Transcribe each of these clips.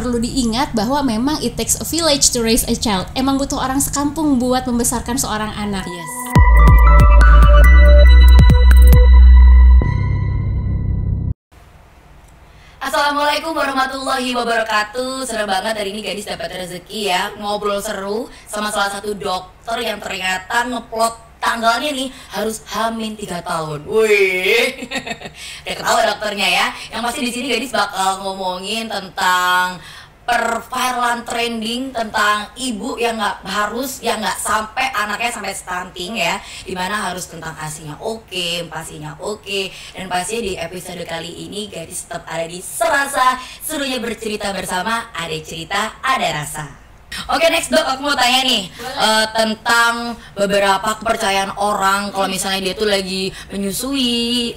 perlu diingat bahwa memang it takes a village to raise a child. Emang butuh orang sekampung buat membesarkan seorang anak. Yes. Assalamualaikum warahmatullahi wabarakatuh. Senang banget hari ini gadis dapat rezeki ya, ngobrol seru sama salah satu dokter yang ternyata ngeplot tanggalnya nih harus hamil 3 tahun. Wih, udah ketawa dokternya ya. Yang pasti di sini gadis bakal ngomongin tentang perviralan trending tentang ibu yang nggak sampai anaknya sampai stunting ya, dimana harus tentang asinya oke, pastinya oke. Dan pastinya di episode kali ini gadis tetap ada di Serasa Serunya Bercerita Bersama, ada cerita ada rasa. Oke, next dok, aku mau tanya nih tentang beberapa kepercayaan orang kalau misalnya dia tuh lagi menyusui,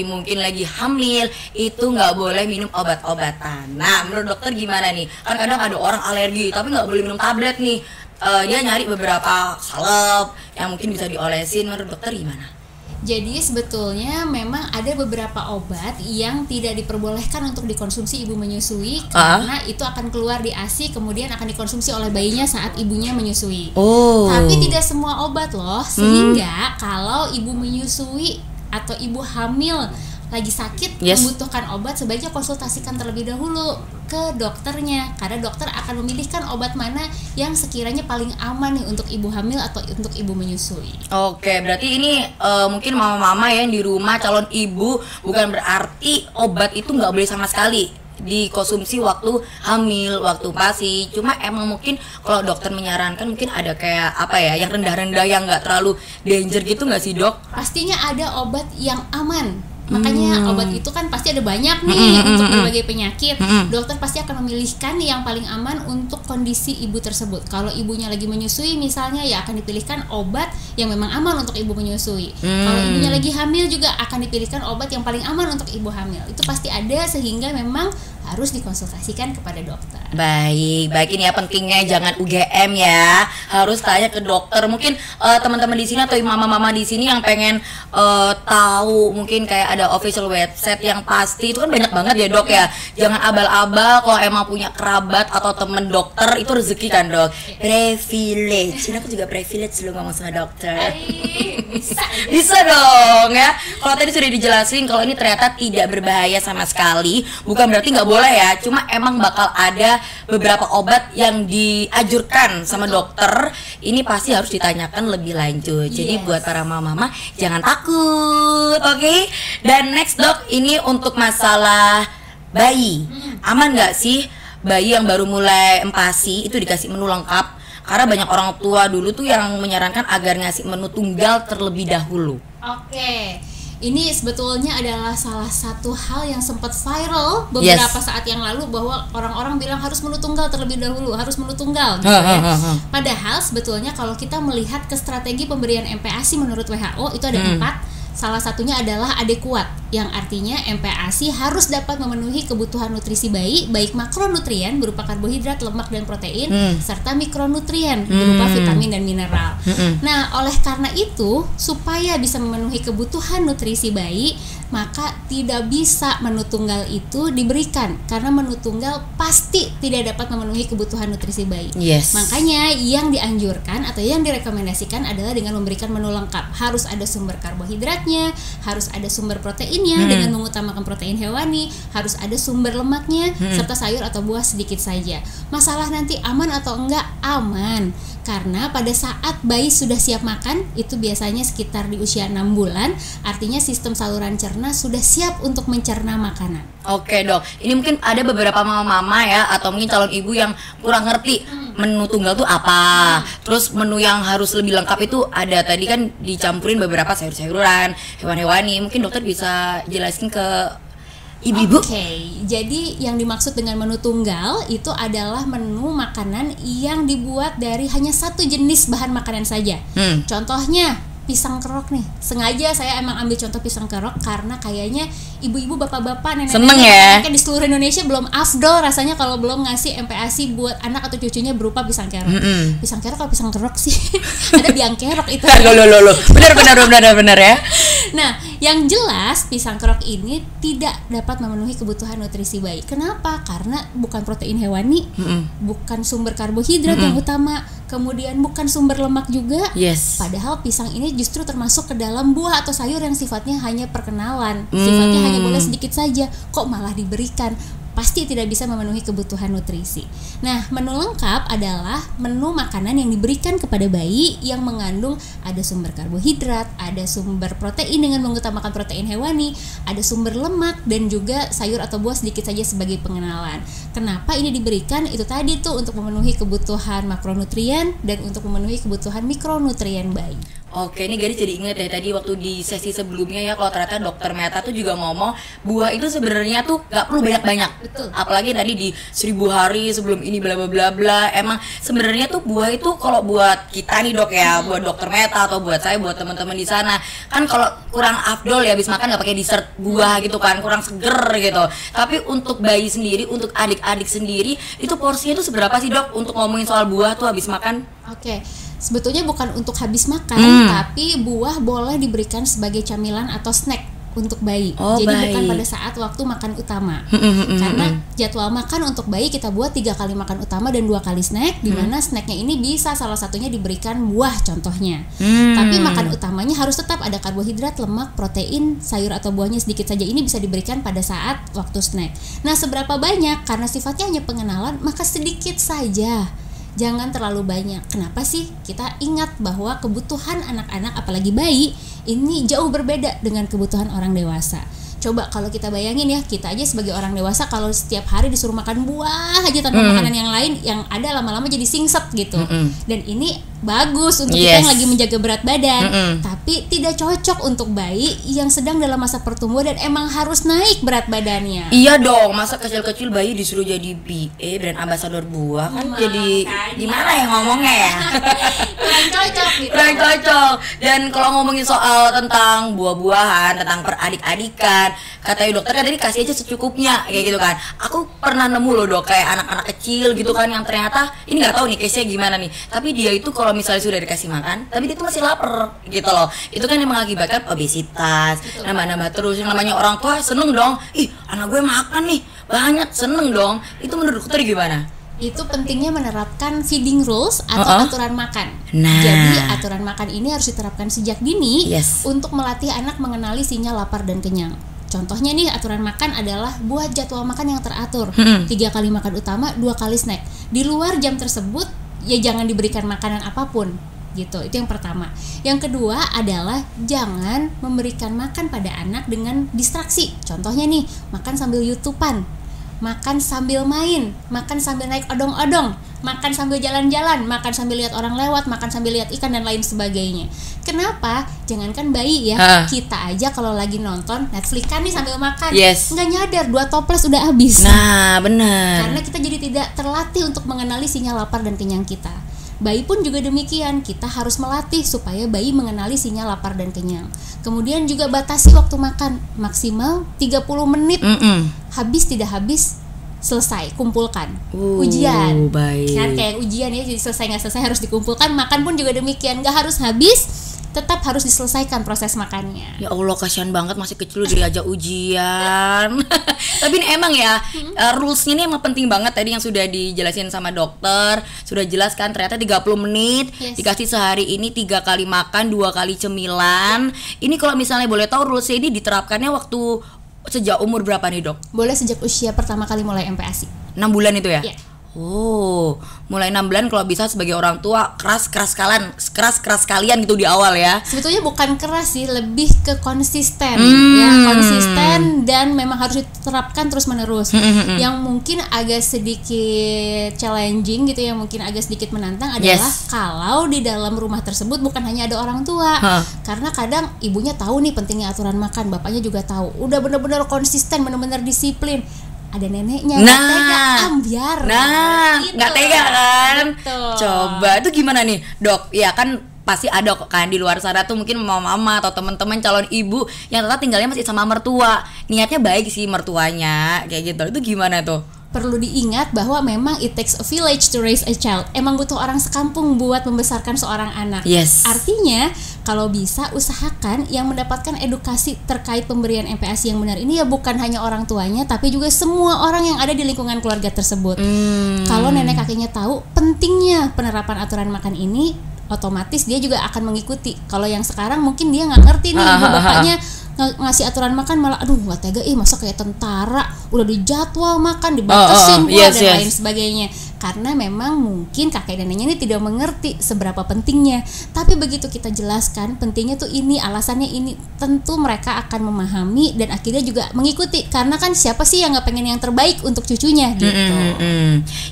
mungkin lagi hamil, itu nggak boleh minum obat-obatan. Nah, menurut dokter gimana nih? Kan kadang ada orang alergi tapi nggak boleh minum tablet nih. Dia nyari beberapa salep yang mungkin bisa diolesin. Menurut dokter gimana? Jadi sebetulnya memang ada beberapa obat yang tidak diperbolehkan untuk dikonsumsi ibu menyusui karena itu akan keluar di ASI kemudian akan dikonsumsi oleh bayinya saat ibunya menyusui. Tapi tidak semua obat loh, sehingga kalau ibu menyusui atau ibu hamil lagi sakit membutuhkan obat, sebaiknya konsultasikan terlebih dahulu ke dokternya, karena dokter akan memilihkan obat mana yang sekiranya paling aman nih untuk ibu hamil atau untuk ibu menyusui. Oke, berarti ini mungkin mama-mama yang di rumah calon ibu, bukan berarti obat itu nggak boleh sama sekali dikonsumsi waktu hamil, waktu PASI. Cuma emang mungkin kalau dokter menyarankan mungkin ada kayak apa ya, yang rendah-rendah yang nggak terlalu danger gitu nggak sih dok? Pastinya ada obat yang aman. Makanya obat itu kan pasti ada banyak nih untuk berbagai penyakit. Dokter pasti akan memilihkan yang paling aman untuk kondisi ibu tersebut. Kalau ibunya lagi menyusui misalnya, ya akan dipilihkan obat yang memang aman untuk ibu menyusui. Kalau ibunya lagi hamil juga akan dipilihkan obat yang paling aman untuk ibu hamil. Itu pasti ada, sehingga memang harus dikonsultasikan kepada dokter. Baik ini ya pentingnya, jangan UGM ya, harus tanya ke dokter. Mungkin teman-teman di sini atau mama-mama di sini yang pengen tahu, mungkin kayak ada official website yang pasti, itu kan banyak banget ya dok ya. Jangan abal-abal, kalau emang punya kerabat atau temen dokter itu rezeki kan dok. Privilege, ini aku juga privilege lu ngomong sama dokter. Bisa dong ya. Kalau tadi sudah dijelasin kalau ini ternyata tidak berbahaya sama sekali, bukan berarti nggak boleh ya, cuma emang bakal ada beberapa obat yang dianjurkan sama dokter. Ini pasti harus ditanyakan lebih lanjut. Jadi buat para mama-mama jangan takut, oke? Dan next dok, ini untuk masalah bayi, aman nggak sih bayi yang baru mulai empasi itu dikasih menu lengkap? Karena banyak orang tua dulu tuh yang menyarankan agar ngasih menu tunggal terlebih dahulu. Oke. Ini sebetulnya adalah salah satu hal yang sempat viral beberapa saat yang lalu, bahwa orang-orang bilang harus menu tunggal terlebih dahulu, harus menu tunggal gitu ya. Padahal sebetulnya kalau kita melihat ke strategi pemberian MPASI menurut WHO itu ada 4. Salah satunya adalah adekuat, yang artinya MPASI harus dapat memenuhi kebutuhan nutrisi bayi, baik makronutrien berupa karbohidrat, lemak, dan protein, serta mikronutrien berupa vitamin dan mineral. Nah, oleh karena itu, supaya bisa memenuhi kebutuhan nutrisi bayi, maka tidak bisa menu tunggal itu diberikan, karena menu tunggal pasti tidak dapat memenuhi kebutuhan nutrisi bayi. Makanya yang dianjurkan atau yang direkomendasikan adalah dengan memberikan menu lengkap. Harus ada sumber karbohidratnya, harus ada sumber proteinnya dengan mengutamakan protein hewani, harus ada sumber lemaknya, serta sayur atau buah sedikit saja. Masalah nanti aman atau enggak? Aman. Karena pada saat bayi sudah siap makan, itu biasanya sekitar di usia 6 bulan, artinya sistem saluran cerna sudah siap untuk mencerna makanan. Oke dok, ini mungkin ada beberapa mama-mama ya, atau mungkin calon ibu yang kurang ngerti menu tunggal tuh apa. Terus menu yang harus lebih lengkap itu ada, tadi kan dicampurin beberapa sayur-sayuran, hewan-hewani. Mungkin dokter bisa jelasin ke ibu-ibu. Jadi yang dimaksud dengan menu tunggal itu adalah menu makanan yang dibuat dari hanya satu jenis bahan makanan saja. Contohnya pisang kerok nih. Sengaja saya emang ambil contoh pisang kerok karena kayaknya ibu-ibu, bapak-bapak, nenek-nenek di seluruh Indonesia belum afdol rasanya kalau belum ngasih MPASI buat anak atau cucunya berupa pisang kerok. Pisang kerok kalau pisang kerok sih ada biang kerok itu. Loh. Benar ya. Nah, yang jelas pisang kerok ini tidak dapat memenuhi kebutuhan nutrisi bayi. Kenapa? Karena bukan protein hewani, bukan sumber karbohidrat yang utama, kemudian bukan sumber lemak juga. Yes. Padahal pisang ini justru termasuk ke dalam buah atau sayur yang sifatnya hanya perkenalan, sifatnya hanya boleh sedikit saja. Kok malah diberikan? Pasti tidak bisa memenuhi kebutuhan nutrisi. Nah, menu lengkap adalah menu makanan yang diberikan kepada bayi yang mengandung ada sumber karbohidrat, ada sumber protein dengan mengutamakan protein hewani, ada sumber lemak, dan juga sayur atau buah sedikit saja sebagai pengenalan. Kenapa ini diberikan? Itu tadi tuh untuk memenuhi kebutuhan makronutrien dan untuk memenuhi kebutuhan mikronutrien bayi. Oke, ini Gadis jadi ingat ya tadi waktu di sesi sebelumnya ya, kalau ternyata dokter Meta tuh juga ngomong buah itu sebenarnya tuh gak perlu banyak-banyak. Betul. Apalagi tadi di 1000 hari sebelum ini bla bla bla bla. Emang sebenarnya tuh buah itu kalau buat kita nih dok ya, buat dokter Meta atau buat saya, buat teman-teman di sana, kan kalau kurang afdol ya habis makan nggak pakai dessert buah gitu kan, kurang seger gitu. Tapi untuk bayi sendiri, untuk adik-adik sendiri, itu porsinya tuh seberapa sih dok untuk ngomongin soal buah tuh habis makan? Oke. Sebetulnya bukan untuk habis makan, tapi buah boleh diberikan sebagai camilan atau snack untuk bayi. Jadi bukan pada saat waktu makan utama. Karena jadwal makan untuk bayi kita buat 3 kali makan utama dan 2 kali snack, di mana snacknya ini bisa salah satunya diberikan buah contohnya. Tapi makan utamanya harus tetap ada karbohidrat, lemak, protein, sayur atau buahnya sedikit saja. Ini bisa diberikan pada saat waktu snack. Nah, seberapa banyak? Karena sifatnya hanya pengenalan, maka sedikit saja. Jangan terlalu banyak. Kenapa sih? Kita ingat bahwa kebutuhan anak-anak apalagi bayi ini jauh berbeda dengan kebutuhan orang dewasa. Coba kalau kita bayangin ya, kita aja sebagai orang dewasa kalau setiap hari disuruh makan buah aja tanpa makanan yang lain, yang ada lama-lama jadi singset gitu. Dan ini bagus untuk kita yang lagi menjaga berat badan, tapi tidak cocok untuk bayi yang sedang dalam masa pertumbuhan dan emang harus naik berat badannya. Iya dong, masa kecil-kecil bayi disuruh jadi BA brand ambassador buah kan jadi gimana ya ngomongnya ya? Kurang cocok gitu. Kurang cocok. Dan kalau ngomongin soal tentang buah-buahan, tentang peradik-adikan, katanya dokter kan tadi kasih aja secukupnya kayak gitu kan. Aku pernah nemu loh dok, kayak anak-anak kecil gitu kan yang ternyata ini nggak tahu nih case-nya gimana nih, tapi dia itu kalau misalnya sudah dikasih makan tapi dia tuh masih lapar gitu loh. Itu kan yang mengakibatkan obesitas, nambah-nambah terus. Yang namanya orang tua seneng dong, ih anak gue makan nih banyak, seneng dong. Itu menurut dokter gimana? Itu pentingnya menerapkan feeding rules atau aturan makan. Nah, jadi aturan makan ini harus diterapkan sejak dini untuk melatih anak mengenali sinyal lapar dan kenyang. Contohnya nih, aturan makan adalah buat jadwal makan yang teratur. 3 kali makan utama, 2 kali snack. Di luar jam tersebut ya jangan diberikan makanan apapun gitu. Itu yang pertama. Yang kedua adalah jangan memberikan makan pada anak dengan distraksi. Contohnya nih, makan sambil YouTubean, makan sambil main, makan sambil naik odong-odong, makan sambil jalan-jalan, makan sambil lihat orang lewat, makan sambil lihat ikan dan lain sebagainya. Kenapa? Jangankan bayi ya, kita aja kalau lagi nonton Netflix kan nih sambil makan, nggak nyadar 2 toples udah habis. Nah, benar. Karena kita jadi tidak terlatih untuk mengenali sinyal lapar dan kenyang kita. Bayi pun juga demikian, kita harus melatih supaya bayi mengenali sinyal lapar dan kenyang. Kemudian juga batasi waktu makan, maksimal 30 menit. Habis tidak habis, selesai, kumpulkan. Ujian kan kayak ujian ya, jadi selesai nggak selesai harus dikumpulkan. Makan pun juga demikian, nggak harus habis, tetap harus diselesaikan proses makannya. Ya Allah, kasihan banget masih kecil diajak ujian. Tapi ini emang ya, rulesnya ini emang penting banget tadi yang sudah dijelasin sama dokter. Sudah jelas kan, ternyata 30 menit dikasih sehari ini 3 kali makan, 2 kali cemilan. Ini kalau misalnya boleh tahu rulesnya ini diterapkannya waktu sejak umur berapa nih dok? Boleh sejak usia pertama kali mulai MPASI. 6 bulan itu ya? Oh, mulai 6 bulan kalau bisa sebagai orang tua keras kalian gitu di awal ya. Sebetulnya bukan keras sih, lebih ke konsisten ya, konsisten dan memang harus diterapkan terus menerus. Yang mungkin agak sedikit challenging gitu ya, mungkin agak sedikit menantang adalah kalau di dalam rumah tersebut bukan hanya ada orang tua. Karena kadang ibunya tahu nih pentingnya aturan makan, bapaknya juga tahu. Udah benar-benar konsisten, benar-benar disiplin. Ada neneknya, nggak tega, ambiar. Nggak tega kan? Betul. Coba itu gimana nih dok? Ya kan pasti ada kok kan di luar sana tuh mungkin mama-mama atau teman-teman calon ibu yang ternyata tinggalnya masih sama mertua. Niatnya baik sih mertuanya kayak gitu. Itu gimana tuh? Perlu diingat bahwa memang it takes a village to raise a child. Emang butuh orang sekampung buat membesarkan seorang anak. Yes. Artinya kalau bisa usahakan yang mendapatkan edukasi terkait pemberian MPASI yang benar ini ya bukan hanya orang tuanya, tapi juga semua orang yang ada di lingkungan keluarga tersebut. Kalau nenek kakeknya tahu pentingnya penerapan aturan makan ini, otomatis dia juga akan mengikuti. Kalau yang sekarang mungkin dia nggak ngerti nih, ibu bapaknya ngasih aturan makan malah aduh gak tega, masa kayak tentara udah dijadwal makan dibatasin dan lain sebagainya, karena memang mungkin kakek neneknya ini tidak mengerti seberapa pentingnya. Tapi begitu kita jelaskan pentingnya tuh ini, alasannya ini, tentu mereka akan memahami dan akhirnya juga mengikuti, karena kan siapa sih yang gak pengen yang terbaik untuk cucunya gitu.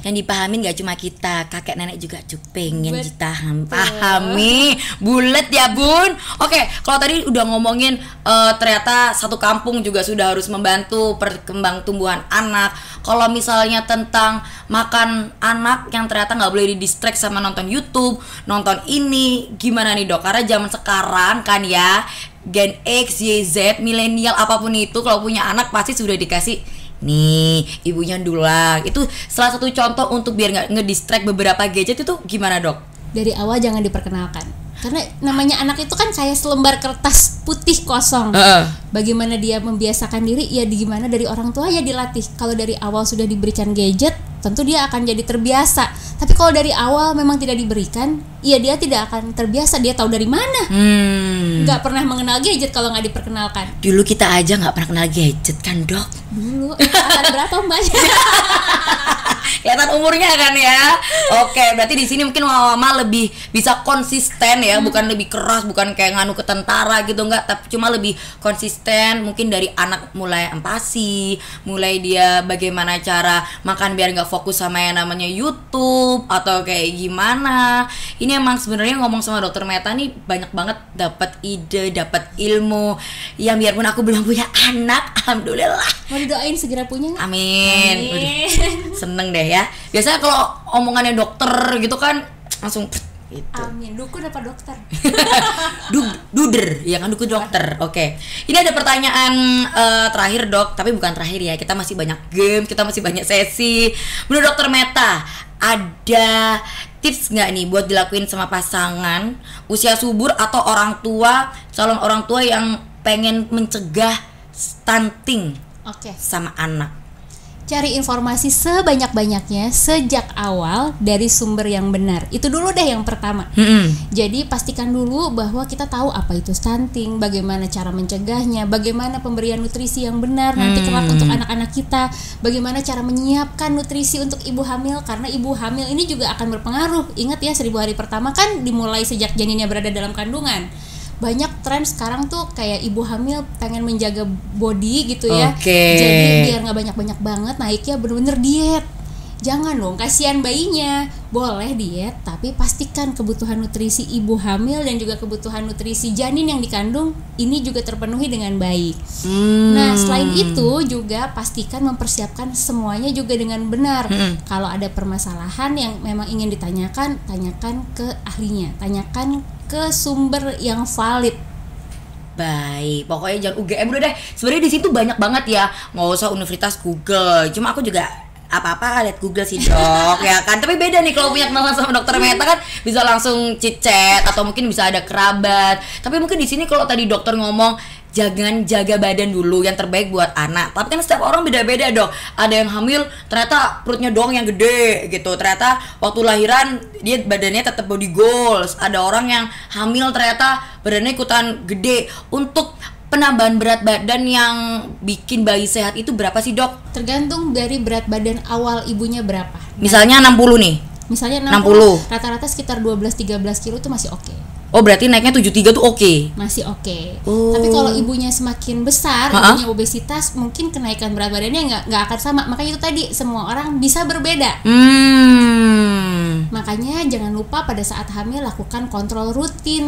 Yang dipahamin gak cuma kita, kakek nenek juga pengen kita pahami. Bulet ya bun. Oke, kalau tadi udah ngomongin ternyata satu kampung juga sudah harus membantu perkembang tumbuhan anak. Kalau misalnya tentang makan anak yang ternyata nggak boleh didistract sama nonton YouTube, nonton ini, gimana nih dok? Karena zaman sekarang kan ya, Gen X, Y, Z, milenial apapun itu, kalau punya anak pasti sudah dikasih nih ibunya duluan. Itu salah satu contoh untuk biar nggak ngedistract beberapa gadget itu gimana dok? Dari awal jangan diperkenalkan. Karena namanya anak itu kan kayak selembar kertas putih kosong. Bagaimana dia membiasakan diri, ya gimana dari orang tua ya dilatih. Kalau dari awal sudah diberikan gadget, tentu dia akan jadi terbiasa. Tapi kalau dari awal memang tidak diberikan, ya dia tidak akan terbiasa. Dia tahu dari mana? Nggak pernah mengenal gadget kalau nggak diperkenalkan. Dulu kita aja nggak pernah kenal gadget kan dok? Dulu, angkatan berapa mbaknya? Kelihatan umurnya kan ya. Oke, berarti di sini mungkin mama lebih bisa konsisten ya, bukan lebih keras, bukan kayak nganu ke tentara gitu, enggak, tapi cuma lebih konsisten. Mungkin dari anak mulai empati, mulai dia bagaimana cara makan biar nggak fokus sama yang namanya YouTube atau kayak gimana. Ini emang sebenarnya ngomong sama dokter Meta nih banyak banget dapat ide, dapat ilmu yang biarpun aku belum punya anak, alhamdulillah. Mau didoain segera punya nggak? Amin. Seneng deh ya. Biasanya kalau omongannya dokter gitu kan langsung gitu. Amin. Dukun apa dokter? Duder, ya kan dukun dokter. Oke. Ini ada pertanyaan terakhir dok, tapi bukan terakhir ya. Kita masih banyak game, kita masih banyak sesi. Menurut dokter Meta, ada tips nggak nih buat dilakuin sama pasangan usia subur atau orang tua, calon orang tua yang pengen mencegah stunting sama anak? Cari informasi sebanyak-banyaknya sejak awal dari sumber yang benar. Itu dulu deh yang pertama. Jadi pastikan dulu bahwa kita tahu apa itu stunting, bagaimana cara mencegahnya, bagaimana pemberian nutrisi yang benar nanti kelak untuk anak-anak kita, bagaimana cara menyiapkan nutrisi untuk ibu hamil, karena ibu hamil ini juga akan berpengaruh. Ingat ya, 1000 hari pertama kan dimulai sejak janinnya berada dalam kandungan. Banyak tren sekarang tuh kayak ibu hamil pengen menjaga body gitu ya. Jadi biar gak banyak-banyak banget naiknya bener-bener diet. Jangan dong, kasihan bayinya. Boleh diet, tapi pastikan kebutuhan nutrisi ibu hamil dan juga kebutuhan nutrisi janin yang dikandung ini juga terpenuhi dengan baik. Nah, selain itu juga pastikan mempersiapkan semuanya juga dengan benar. Kalau ada permasalahan yang memang ingin ditanyakan, tanyakan ke ahlinya, tanyakan ke sumber yang valid. Baik, pokoknya jangan UGM udah deh. Sebenarnya di situ banyak banget ya, nggak usah Universitas Google. Cuma aku juga apa-apa lihat Google sih dok, ya kan. Tapi beda nih kalau punya kenalan sama dokter Meta kan bisa langsung chit-chat atau mungkin bisa ada kerabat. Tapi mungkin di sini kalau tadi dokter ngomong jangan jaga badan dulu, yang terbaik buat anak. Tapi kan setiap orang beda-beda dok. Ada yang hamil ternyata perutnya doang yang gede gitu. Ternyata waktu lahiran dia badannya tetap body goals. Ada orang yang hamil ternyata badannya ikutan gede. Untuk penambahan berat badan yang bikin bayi sehat itu berapa sih dok? Tergantung dari berat badan awal ibunya berapa. Misalnya 60 nih. Misalnya 60. Rata-rata sekitar 12-13 kilo itu masih oke. Oh berarti naiknya 73 tuh oke. Masih oke. Tapi kalau ibunya semakin besar, ibunya obesitas, mungkin kenaikan berat badannya nggak akan sama. Makanya itu tadi semua orang bisa berbeda. Makanya jangan lupa pada saat hamil lakukan kontrol rutin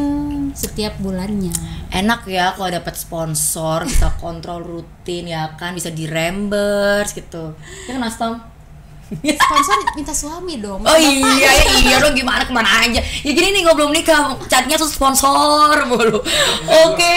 setiap bulannya. Enak ya kalau dapat sponsor bisa kontrol rutin ya kan, bisa di reimburse gitu. Ya kan Mas Tom? Sponsor minta suami dong. Oh iya dong, gimana kemana aja. Ya gini nih, gue belum nikah, chatnya tuh sponsor mulu. Oke.